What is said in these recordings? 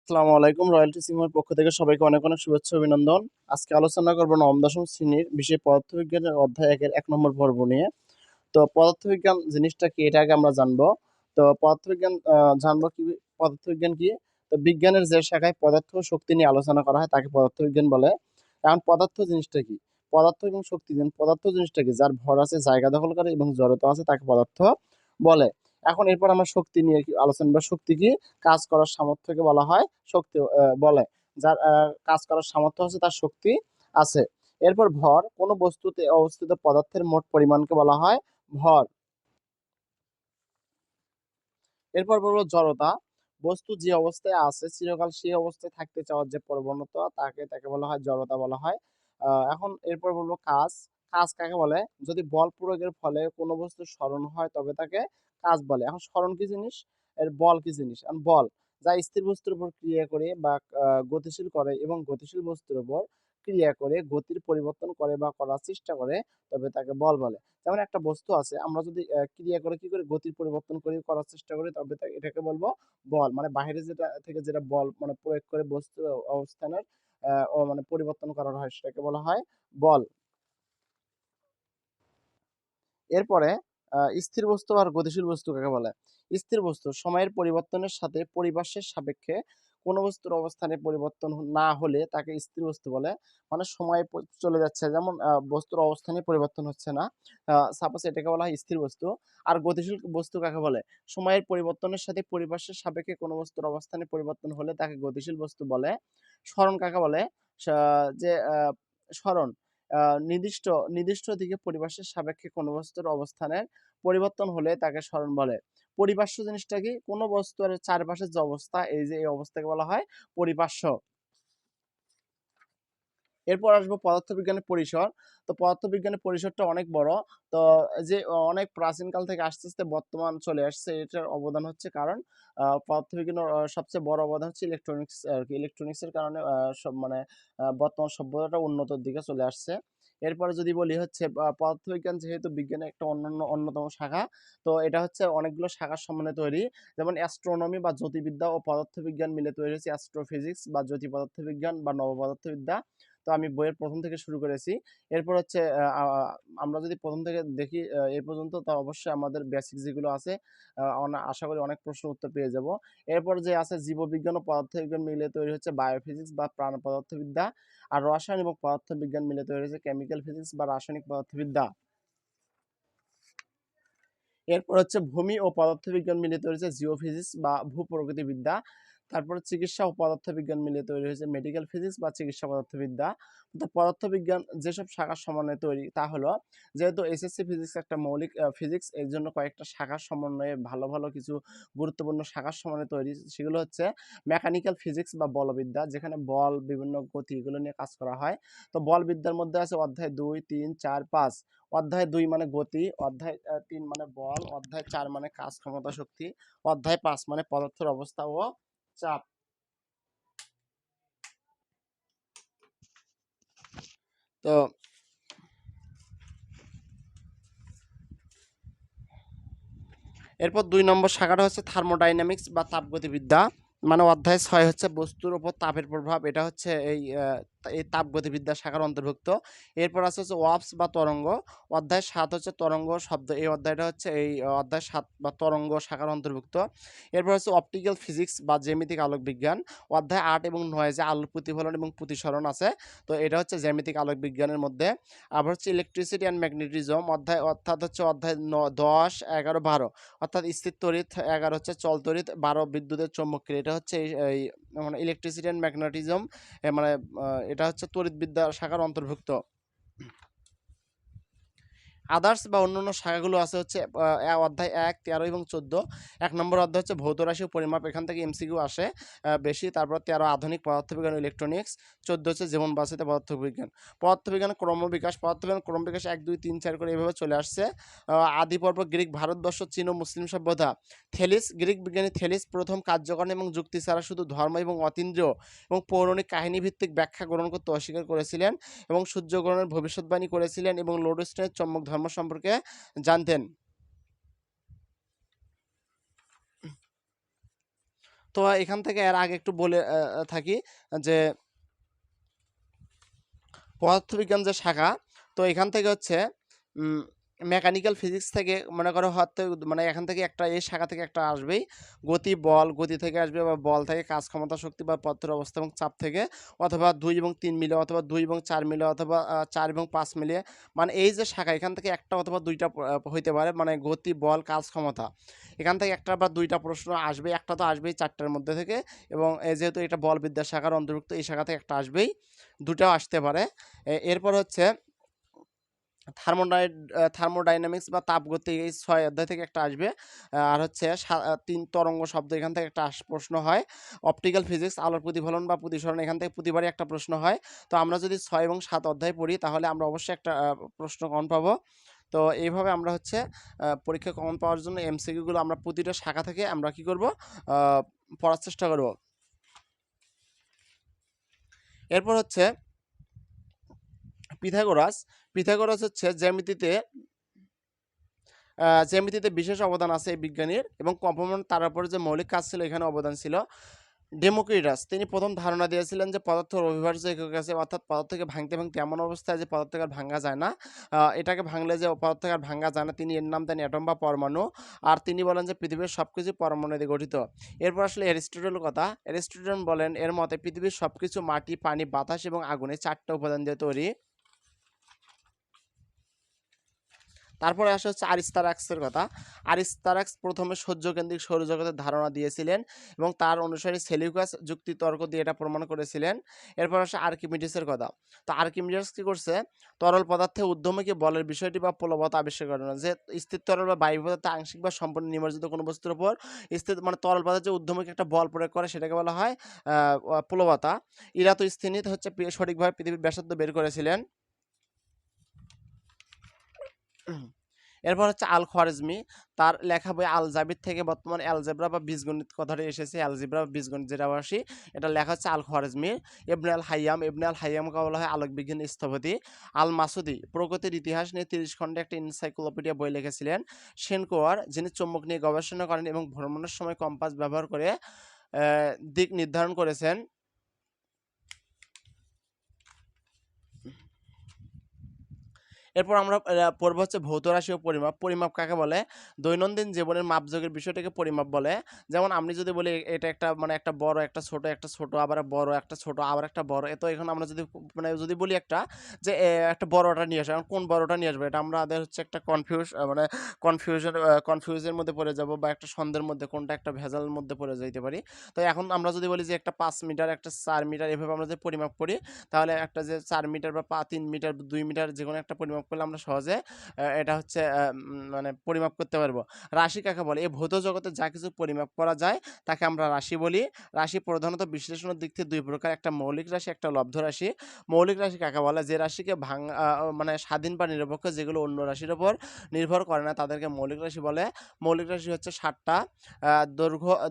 আসসালামু আলাইকুম। রয়্যালটি সিমের পক্ষ থেকে সবাইকে অনেক অনেক শুভেচ্ছা অভিনন্দন। আজকে আলোচনা করব নবম-দশম শ্রেণীর বিষয় পদার্থবিজ্ঞানের অধ্যায় 1-এর 1 নম্বর পর্ব নিয়ে। তো পদার্থবিজ্ঞান জিনিসটা কি এটা আগে আমরা জানবো। তো পদার্থবিজ্ঞান জানবো কি পদার্থবিজ্ঞান কি? তো বিজ্ঞানের যে শাখায় পদার্থ ও শক্তি নিয়ে আলোচনা করা হয় তাকে পদার্থবিজ্ঞান বলে। এখন পদার্থ জিনিসটা কি? পদার্থ এবং শক্তি পদার্থ জিনিসটা কি? যার ভর আছে, জায়গা দখল করে এবং জড়তা আছে তাকে পদার্থ বলে। এখন এরপর আমরা শক্তি নিয়ে আলোচনা বা শক্তি কি? কাজ করার সামর্থ্যকে বলা হয় শক্তি বলে। যার কাজ করার সামর্থ্য আছে তার শক্তি আছে। এরপর ভর, কোনো বস্তুতে অবস্থিত পদার্থের মোট পরিমাণকে বলা হয় ভর। এরপর বলবো জড়তা, বস্তু যে অবস্থায় আছে চিরকাল সেই অবস্থায় থাকতে চাওয়ার যে প্রবণতা তাকে বলা হয় জড়তা বলা হয়। এখন এরপর বলবো কাজ, কাজ কাকে বলে? যদি বল প্রয়োগের ফলে কোনো বস্তু স্মরণ হয় তবে তাকে কাজ বলে। এখন স্মরণ কি জিনিস? এর বল কি জিনিস? এখন বল যা স্থির বস্তুর উপর ক্রিয়া করে বা গতিশীল করে এবং গতিশীল বস্তুর উপর ক্রিয়া করে গতির পরিবর্তন করে বা করার চেষ্টা করে তবে তাকে বল বলে। যেমন একটা বস্তু আছে, আমরা যদি ক্রিয়া করে কি করি? গতির পরিবর্তন করি, করার চেষ্টা করি তবে এটাকে বলবো বল। মানে বাহিরে যেটা বল মানে প্রয়োগ করে বস্তুর অবস্থানের মানে পরিবর্তন করা হয় সেটাকে বলা হয় বল। এরপরে স্থির বস্তু আর গতিশীল বস্তু কাকে বলে? স্থির বস্তু সময়ের পরিবর্তনের সাথে পরিবেশের সাপেক্ষে কোনো বস্তুর অবস্থানের পরিবর্তন না হলে তাকে স্থির বস্তু বলে। মানে সময় চলে যাচ্ছে, যেমন বস্তুর অবস্থানে পরিবর্তন হচ্ছে না, সাপোজ এটাকে বলা হয় স্থির বস্তু। আর গতিশীল বস্তু কাকে বলে? সময়ের পরিবর্তনের সাথে পরিবেশের সাপেক্ষে কোনো বস্তুর অবস্থানে পরিবর্তন হলে তাকে গতিশীল বস্তু বলে। সরণ কাকে বলে? যে সরণ আ নির্দিষ্ট নির্দিষ্ট দিকে পরিবেশের সাপেক্ষে কোনো বস্তুর অবস্থানের পরিবর্তন হলে তাকে সরণ বলে। পরিপার্শ্ব জিনিসটা কি? কোনো বস্তুর চারপাশের যে অবস্থা, এই অবস্থাকে বলা হয় পরিপার্শ্ব। এরপর আসবো পদার্থবিজ্ঞানের পরিসর। তো পদার্থবিজ্ঞানের পরিসরটা অনেক বড়। তো যে অনেক প্রাচীনকাল থেকে আস্তে, আস্তে বর্তমান চলে আসছে, এটার অবদান হচ্ছে কারণ পদার্থবিজ্ঞানের সবচেয়ে বড় অবদান হচ্ছে ইলেকট্রনিক্স আরকি। ইলেকট্রনিক্সের কারণে সব মানে বর্তমান সভ্যতাটা উন্নতির দিকে চলে আসছে। এরপরে যদি বলি হচ্ছে পদার্থবিজ্ঞান যেহেতু বিজ্ঞানের একটা অন্যতম শাখা, তো এটা হচ্ছে অনেকগুলো শাখার সমন্বয়ে তৈরি। যেমন অ্যাস্ট্রোনমি বা জ্যোতির্বিদ্যা ও পদার্থবিজ্ঞান মিলে তৈরি হয়েছে অ্যাস্ট্রোফিজিক্স বা জ্যোতির্পদার্থবিজ্ঞান বা নবপদার্থবিদ্যা। তো আমি বইয়ের ১ম থেকে শুরু করেছি। এরপর হচ্ছে আ আ আমরা যদি ১ম থেকে দেখি এ পর্যন্ত, তো অবশ্যই আমাদের বেসিক যেগুলো আছে আশা করি অনেক প্রশ্নের উত্তর পেয়ে যাব। এরপর যে আছে জীববিজ্ঞান ও পদার্থবিজ্ঞান মিলে তৈরি হচ্ছে বায়োফিজিক্স বা প্রাণ পদার্থবিদ্যা। আর রসায়ন এবং পদার্থবিজ্ঞান মিলে তৈরি হয়েছে কেমিক্যাল ফিজিক্স বা রাসায়নিক পদার্থবিদ্যা। এরপর হচ্ছে ভূমি ও পদার্থবিজ্ঞান মিলে তৈরি হয়েছে জিওফিজিক্স বা ভূপ্রকৃতিবিদ্যা। তারপরে চিকিৎসা ও পদার্থবিজ্ঞান মিলে তৈরি হয়েছে মেডিকেল ফিজিক্স বা চিকিৎসা পদার্থবিদ্যা। তো পদার্থবিজ্ঞান যেসব শাখার সমন্বয়ে তৈরি তা হলো, যেহেতু এসএসসি ফিজিক্স একটা মৌলিক ফিজিক্স, এর জন্য কয়েকটা শাখার সমন্বয়ে ভালো, ভালো কিছু গুরুত্বপূর্ণ শাখার সমন্বয়ে তৈরি। সেগুলো হচ্ছে মেকানিক্যাল ফিজিক্স বা বলবিদ্যা, যেখানে বল, বিভিন্ন গতি এগুলো নিয়ে কাজ করা হয়। তো বলবিদ্যার মধ্যে আছে অধ্যায় ২, ৩, ৪, ৫। অধ্যায় ২ মানে গতি, অধ্যায় ৩ মানে বল, অধ্যায় ৪ মানে কাজ ক্ষমতা শক্তি, অধ্যায় ৫ মানে পদার্থের অবস্থা ও চাপ। তো এরপর ২ নম্বর শাখাটা হচ্ছে থার্মোডাইনামিক্স বা তাপগতিবিদ্যা। মানে অধ্যায় ৬ হচ্ছে বস্তুর উপর তাপের প্রভাব। এটা হচ্ছে এই তাপগতিবিদ্যা শাখার অন্তর্ভুক্ত। এরপর হচ্ছে ওয়াভস বা তরঙ্গ। অধ্যায় ৭ হচ্ছে তরঙ্গ শব্দ। এই অধ্যায়টা হচ্ছে অধ্যায় ৭ বা তরঙ্গ শাখার অন্তর্ভুক্ত। এরপর হচ্ছে অপটিক্যাল ফিজিক্স বা জ্যামিতিক আলোক বিজ্ঞান। অধ্যায় ৮ এবং ৯ যে আলোর প্রতিফলন এবং প্রতিসরণ আছে। তো এটা হচ্ছে জ্যামিতিক আলোক বিজ্ঞানের মধ্যে। আবার হচ্ছে ইলেকট্রিসিটি অ্যান্ড ম্যাগনেটিজম অর্থাৎ হচ্ছে অধ্যায় ১০, ১১, ১২ অর্থাৎ স্থির তড়িৎ, ১১ হচ্ছে চল তড়িৎ, ১২ বিদ্যুতের চৌম্বকীয়। এটা হচ্ছে এই মানে ইলেকট্রিসিটি অ্যান্ড ম্যাগনেটিজম মানে এটা হচ্ছে তড়িৎবিদ্যা শাখার অন্তর্ভুক্ত। আদার্স বা অন্যান্য শাখাগুলো আছে হচ্ছে অধ্যায় ১, ১৩ এবং ১৪। ১ নম্বর অধ্যায় হচ্ছে ভৌত রাশি ও পরিমাপ, এখান থেকে এমসিকিউ আসে বেশি। তারপর ১৩ আধুনিক পদার্থবিজ্ঞান ও ইলেকট্রনিক্স। ১৪ হচ্ছে জীবন বাঁচাতে পদার্থবিজ্ঞান। পদার্থবিজ্ঞান ক্রমবিকাশ, পদার্থবিজ্ঞান ক্রমবিকাশ ১, ২, ৩, ৪ করে এভাবে চলে আসছে। আদি পর্ব গ্রিক, ভারতবর্ষ, চীন ও মুসলিম সভ্যতা। থেলিস, গ্রিক বিজ্ঞানী থেলিস প্রথম কার্যকারণ এবং যুক্তি ছাড়া শুধু ধর্ম এবং অতীন্দ্রিয় এবং পৌরাণিক কাহিনীভিত্তিক ব্যাখ্যা গ্রহণ করতে অস্বীকার করেছিলেন এবং সূর্যগ্রহণের ভবিষ্যৎবাণী করেছিলেন এবং লোডস্টোনের চৌম্বক ধর্ম সম্পর্কে জানতেন। তো এখান থেকে এর আগে একটু বলে থাকি যে পদার্থবিজ্ঞান যে শাখা, তো এখান থেকে হচ্ছে মেকানিক্যাল ফিজিক্স থেকে মনে করো হয়তো মানে এখান থেকে একটা এই শাখা থেকে একটা আসবেই গতি, বল, গতি থেকে আসবে বা বল থেকে কাজ, ক্ষমতা, শক্তি বা পথের অবস্থা এবং চাপ থেকে, অথবা 2 এবং 3 মিলে, অথবা 2 এবং 4 মিলে, অথবা 4 এবং 5 মিলিয়ে, মানে এই যে শাখা এখান থেকে একটা অথবা দুইটা হইতে পারে, মানে গতি, বল, কাজ, ক্ষমতা, এখান থেকে একটা বা দুইটা প্রশ্ন আসবে, একটা তো আসবেই 4টার মধ্যে থেকে, এবং যেহেতু এটা বলবিদ্যা শাখার অন্তর্ভুক্ত, এই শাখা থেকে একটা আসবেই, দুটাও আসতে পারে। এরপর হচ্ছে থার্মোডাইনামিক্স বা তাপগতি, এই 6 অধ্যায় থেকে একটা আসবে। আর হচ্ছে 3 তরঙ্গ শব্দ, এখান থেকে একটা প্রশ্ন হয়। অপটিক্যাল ফিজিক্স, আলোর প্রতিফলন বা প্রতিসরণ, এখান থেকে প্রতিবারই একটা প্রশ্ন হয়। তো আমরা যদি 6 এবং 7 অধ্যায় পড়ি তাহলে আমরা অবশ্যই একটা প্রশ্ন কমন পাবো। তো এইভাবে আমরা হচ্ছে পরীক্ষা কমন পাওয়ার জন্য এমসিকিউ গুলো আমরা প্রতিটা শাখা থেকে আমরা কি করব, পড়ার চেষ্টা করব। এরপর হচ্ছে পিথাগোরাস। পিথাগোরাস হচ্ছে জ্যামিতিতে বিশেষ অবদান আছে এই বিজ্ঞানীর, এবং কম্পমান তার উপরে যে মৌলিক কাজ ছিল এখানে অবদান ছিল। ডেমোক্রিটাস তিনি প্রথম ধারণা দিয়েছিলেন যে পদার্থের অবিভাজ্য একক আছে, অর্থাৎ পদার্থকে ভাঙতে ভাঙতে এমন অবস্থায় যে পদার্থকে আর ভাঙা যায় না, এটাকে ভাঙলে যে পদার্থকে আর ভাঙা যায় না, তিনি এর নাম দেন অ্যাটম বা পরমাণু। আর তিনি বলেন যে পৃথিবীর সবকিছু পরমাণু দিয়ে গঠিত। এরপর আসলে অ্যারিস্টটলের কথা। অ্যারিস্টটল বলেন এর মতে পৃথিবীর সবকিছু মাটি, পানি, বাতাস এবং আগুন, এই 4টা উপাদান দিয়ে তৈরি। তারপরে আসা হচ্ছে আরিস্তারাক্সের কথা। আরিস্তারাক্স প্রথমে সূর্যকেন্দ্রিক সৌরজগতের ধারণা দিয়েছিলেন এবং তার অনুসারী সেলিউকাস যুক্তিতর্ক দিয়ে এটা প্রমাণ করেছিলেন। এরপর আসে আর্কিমিডিসের কথা। তো আর্কিমিডিস কি করছে, তরল পদার্থে ঊর্ধ্বমুখী বলের বিষয়টি বা প্লবতা আবিষ্কার করেন, যে স্থির তরল বা বায়ু পদার্থ আংশিক বা সম্পূর্ণ নিমজ্জিত কোনো বস্তুর উপর স্থির, মানে তরল পদার্থ যে ঊর্ধ্বমুখী একটা বল প্রয়োগ করে সেটাকে বলা হয় প্লবতা। ইরাটোস্থিনিস হচ্ছে সঠিকভাবে পৃথিবীর ব্যাসার্ধ বের করেছিলেন। এরপর হচ্ছে আল খোয়ারিজমি, তার লেখা বই আল জাবির থেকে বর্তমান অ্যালজেব্রা বা বীজগণিত কথাটি এসেছে, অ্যালজেব্রা বা বীজগণিত যেটা আসি, এটা লেখা হচ্ছে আল খোয়ারিজমির। ইবনে আল হাইয়াম, ইবনে আল হাইয়ামকে বলা হয় আলোক বিজ্ঞান স্থপতি। আল মাসুদি প্রকৃতির ইতিহাস নিয়ে 30 খণ্ডে একটা এনসাইক্লোপিডিয়া বই লিখেছিলেন। শেনকোয়ার, যিনি চৌম্বক নিয়ে গবেষণা করেন এবং ভ্রমণের সময় কম্পাস ব্যবহার করে দিক নির্ধারণ করেছেন। এরপর আমরা পড়ব হচ্ছে ভৌত রাশি ও পরিমাপ। পরিমাপ কাকে বলে? দৈনন্দিন জীবনের মাপযোগের বিষয়টাকে পরিমাপ বলে। যেমন আমি যদি বলি এটা একটা মানে একটা বড়, একটা ছোট, আবার বড়, একটা ছোট, আবার একটা বড়। তো এখন আমরা যদি মানে যদি বলি একটা যে একটা বড়টা নিয়ে আসো, এখন কোন বড়টা নিয়ে আসবে? এটা আমাদের হচ্ছে একটা মানে কনফিউজের মধ্যে পড়ে যাব, বা একটা সন্দেহের মধ্যে, কোনটা একটা ভেজালের মধ্যে পড়ে যাইতে পারি। তো এখন আমরা যদি বলি যে একটা 5 মিটার, একটা 4 মিটার, এভাবে আমরা যদি পরিমাপ করি তাহলে একটা যে 4 মিটার বা 3 মিটার, 2 মিটার যেকোনো একটা পরিমাপ করলে আমরা সহজে এটা হচ্ছে মানে পরিমাপ করতে পারবো। রাশি কাকে বলে? এই ভৌত জগতে যা কিছু পরিমাপ করা যায় তাকে আমরা রাশি বলি। রাশি প্রধানত বিশ্লেষণের দিক থেকে 2 প্রকার, একটা মৌলিক রাশি, একটা লব্ধ রাশি। মৌলিক রাশি কাকে বলে? যে রাশিকে মানে স্বাধীন বা নিরপেক্ষ, যেগুলো অন্য রাশির উপর নির্ভর করে না, তাদেরকে মৌলিক রাশি বলে। মৌলিক রাশি হচ্ছে 7টা।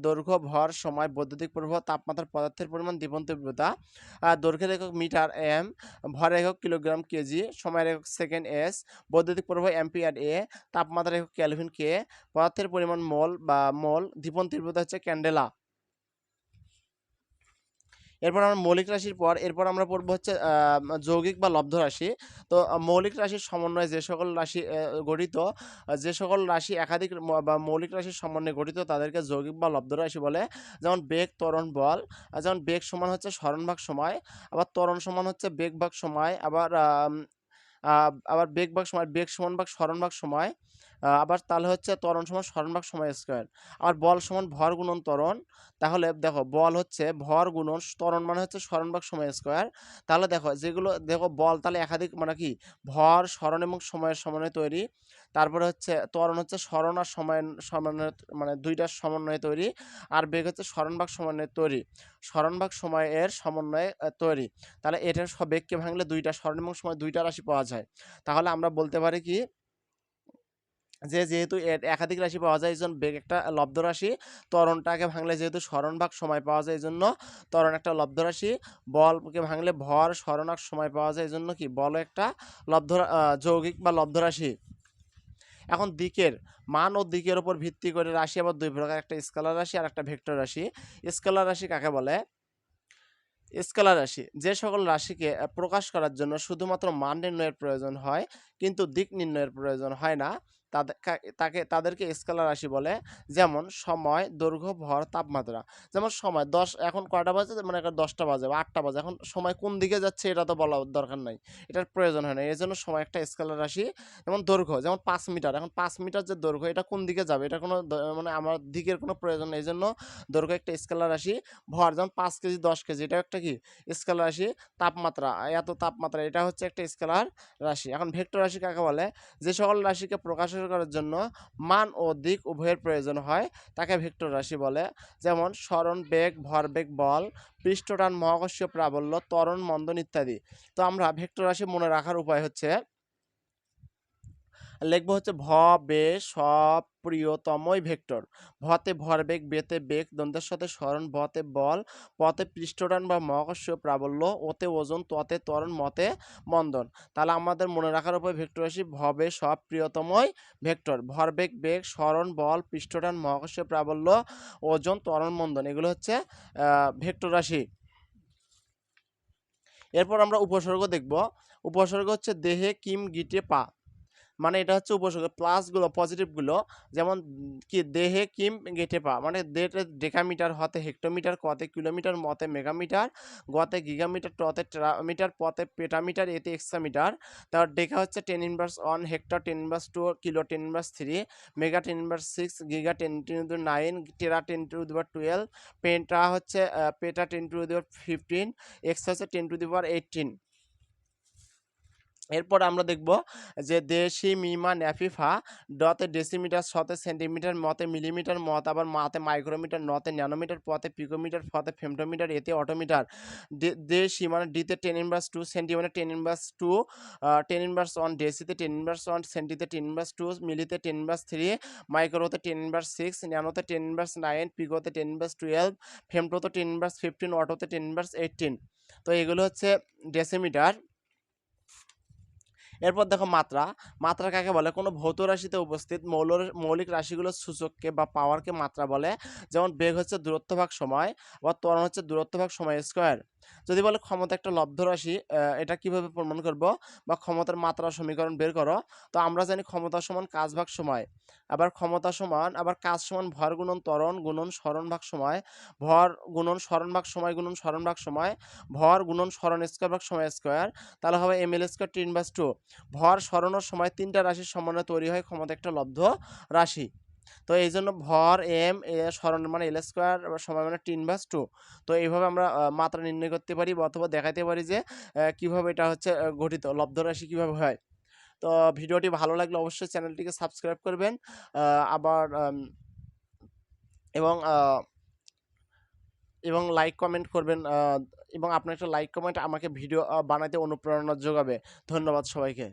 দৈর্ঘ্য, ভর, সময়, বৈদ্যুতিক প্রবাহ, তাপমাত্রা, পদার্থের পরিমাণ, দীপন তীব্রতা। দৈর্ঘ্যের একক মিটার এম, ভরের একক কিলোগ্রাম কেজি, সময়ের একক সেকেন্ড এস, বৈদ্যুতিক প্রবাহ অ্যাম্পিয়ার এ, তাপমাত্রার একক কেলভিন কে, পদার্থের পরিমাণ মোল বা মোল, দীপন তীব্রতা হচ্ছে ক্যান্ডেলা। এরপর আমরা মৌলিক রাশির পর এরপর আমরা পড়বো হচ্ছে যৌগিক বা লব্ধ রাশি। তো মৌলিক রাশির সমন্বয়ে যে সকল রাশি গঠিত, যে সকল রাশি একাধিক বা মৌলিক রাশির সমন্বয়ে গঠিত তাদেরকে যৌগিক বা লব্ধ রাশি বলে। যেমন বেগ, ত্বরণ, বল। যেমন বেগ সমান হচ্ছে সরণ ভাগ সময়, আবার ত্বরণ সমান হচ্ছে বেগ ভাগ সময়, আবার বেগ সমান ভাগ সরণ ভাগ সময়, আবার তাহলে হচ্ছে ত্বরণ সমান সরণ ভাগ সময় স্কয়ার। আবার বল সমান ভর গুণন ত্বরণ। তাহলে দেখো বল হচ্ছে ভর গুণন ত্বরণ, মানে হচ্ছে সরণ ভাগ সময় স্কয়ার। তাহলে দেখো বল তাহলে একাধিক মানে কি ভর, সরণ এবং সময়ের সমন্বয়ে তৈরি। তারপরে হচ্ছে ত্বরণ হচ্ছে সরণ আর সময়ের সমন্বয়ে, মানে দুইটার সমন্বয়ে তৈরি। আর বেগ হচ্ছে সরণ ভাগ সমন্বয়ে তৈরি, সরণ ভাগ সময়ের সমন্বয়ে তৈরি। তাহলে এটার বেগকে ভাঙলে দুইটা, সরণ এবং সময় দুইটা রাশি পাওয়া যায়। তাহলে আমরা বলতে পারি কি যে যেহেতু একাধিক রাশি পাওয়া যায় এই জন্য বেগ একটা লব্ধ রাশি, ত্বরণটাকে ভাঙলে যেহেতু সরণ ভাগ সময় পাওয়া যায় এই জন্য ত্বরণ একটা লব্ধ রাশি, বলকে ভাঙলে ভর, সরণ আর সময় পাওয়া যায় এই জন্য কি বল একটা যৌগিক বা লব্ধ রাশি। এখন দিকের মান ও দিকের উপর ভিত্তি করে রাশি আবার দুই প্রকার, একটা স্কেলার রাশি আর একটা ভেক্টর রাশি। স্কেলার রাশি কাকে বলে? স্কেলার রাশি যে সকল রাশিকে প্রকাশ করার জন্য শুধুমাত্র মান নির্ণয়ের প্রয়োজন হয় কিন্তু দিক নির্ণয়ের প্রয়োজন হয় না, তাদেরকে স্কেলার রাশি বলে। যেমন সময়, দৈর্ঘ্য, ভর, তাপমাত্রা। যেমন সময় 10, এখন কয়টা বাজে, মানে 10টা বাজে বা 8টা বাজে, এখন সময় কোন দিকে যাচ্ছে এটা তো বলা দরকার নাই, এটার প্রয়োজন হয় না, এই জন্য সময় একটা স্কেলার রাশি। যেমন দৈর্ঘ্য, যেমন 5 মিটার, এখন 5 মিটার যে দৈর্ঘ্য এটা কোন দিকে যাবে, এটা কোনো মানে আমার দিকের কোনো প্রয়োজন নেই, এই জন্য দৈর্ঘ্য একটা স্কেলার রাশি। ভর, যেমন 5 কেজি 10 কেজি, এটা একটা কি স্কেলার রাশি। তাপমাত্রা, এত তাপমাত্রা, এটা হচ্ছে একটা স্কেলার রাশি। এখন ভেক্টর রাশি কাকে বলে? যে সকল রাশিকে প্রকাশ করার জন্য মান ও দিক উভয়ের প্রয়োজন হয় তাকে ভেক্টর রাশি বলে। যেমন সরণ, বেগ, ভরবেগ, বল, পৃষ্ঠটান, মহাকর্ষীয় প্রাবল্য, ত্বরণ, মন্দন ইত্যাদি। তো আমরা ভেক্টর রাশি মনে রাখার উপায় হচ্ছে, লিখবো হচ্ছে ভ বে সব প্রিয়তমই ভেক্টর। ভতে ভরবেগ, বেতে বেগ, দন্তের সাথে সরণ, বতে বল, পথে পৃষ্ঠটান বা মহাকর্ষীয় প্রাবল্য, ওতে ওজন, ততে ত্বরণ, মতে মন্দন। তাহলে আমাদের মনে রাখার উপায় ভেক্টর রাশি ভবে সব প্রিয়তমই ভেক্টর। ভরবেগ, বেগ, সরণ, বল, পৃষ্ঠটান, মহাকর্ষীয় প্রাবল্য, ওজন, ত্বরণ, মন্দন, এগুলো হচ্ছে ভেক্টর রাশি। এরপর আমরা উপসর্গ দেখব। উপসর্গ হচ্ছে দেহে, কিম, গিটে, পা। মানে এটা হচ্ছে উপসর্গ, প্লাসগুলো পজিটিভগুলো। যেমন কি দেহে, কিম, গেটে, পা। মানে দেহে ডেকামিটার, হতে হেক্টোমিটার, কতে কিলোমিটার, মতে মেগামিটার, গতে গিগামিটার, টতে টেরামিটার, পতে পেটামিটার, এতে এক্সামিটার। তারপর ডেকা হচ্ছে 10^1, হেক্টর 10^2, কিলো 10^3, মেগা 10^6, গিগা 10^9, টেরা 10^12, পেটা হচ্ছে পেটা 10^15, এক্স হচ্ছে 10^18। এরপর আমরা দেখব যে দেশি, মিমা, ন্যাফিফা, ডতে ডেসিমিটার, শতে সেন্টিমিটার, মতে মিলিমিটার, মত আবার মাতে মাইক্রোমিটার, নতে ন্যানোমিটার, পথে পিকোমিটার, ফতে ফেমটোমিটার, এতে অটোমিটার। দেশি মানে ডিতে 10^2, সেন্টি মানে 10^2, 10^1, ডেসিতে 10^1, সেন্টিতে 10^2, মিলিতে 10^3, মাইক্রোতে 10^6, ন্যানোতে 10^9, পিকোতে 10^12, ফেমটোতে 10^15, অটোতে 10^18। তো এগুলো হচ্ছে ডেসিমিটার। এরপর দেখো মাত্রা। মাত্রা কাকে বলে? কোনো ভৌত রাশিতে উপস্থিত মৌলিক রাশিগুলোর সূচককে বা পাওয়ারকে মাত্রা বলে। যেমন বেগ হচ্ছে দূরত্ব ভাগ সময়, বা ত্বরণ হচ্ছে দূরত্ব ভাগ সময় স্কয়ার। যদি বলে ক্ষমতা একটা লব্ধ রাশি, এটা কিভাবে প্রমাণ করব, বা ক্ষমতার মাত্রা সমীকরণ বের করো। তো আমরা জানি ক্ষমতা সমান কাজ ভাগ সময়, আবার ক্ষমতা সমান আবার কাজ সমান ভর গুণন ত্বরণ গুণন সরণ ভাগ সময়, ভর গুণন সরণ ভাগ সময় গুণন সরণ ভাগ সময়, ভর গুণন সরণ স্কয়ার ভাগ সময় স্কয়ার। তাহলে হবে ml স্কয়ার 10/2। ভর, সরণের সময় তিনটা রাশির সমন্বয়ে তৈরি হয় ক্ষমতা একটা লব্ধ রাশি। তো এই জন্য ভর এম, সরণের মানে এল স্কোয়ার, সময় মানে 10/2। তো এইভাবে আমরা মাত্রা নির্ণয় করতে পারি, অথবা দেখাতে পারি যে কিভাবে এটা হচ্ছে গঠিত, লব্ধ রাশি কিভাবে হয়। তো ভিডিওটি ভালো লাগলে অবশ্যই চ্যানেলটিকে সাবস্ক্রাইব করবেন, আবার এবং এবং লাইক কমেন্ট করবেন, এবং আপনার একটা লাইক কমেন্ট আমাকে ভিডিও বানাতে অনুপ্রেরণা যোগাবে। ধন্যবাদ সবাইকে।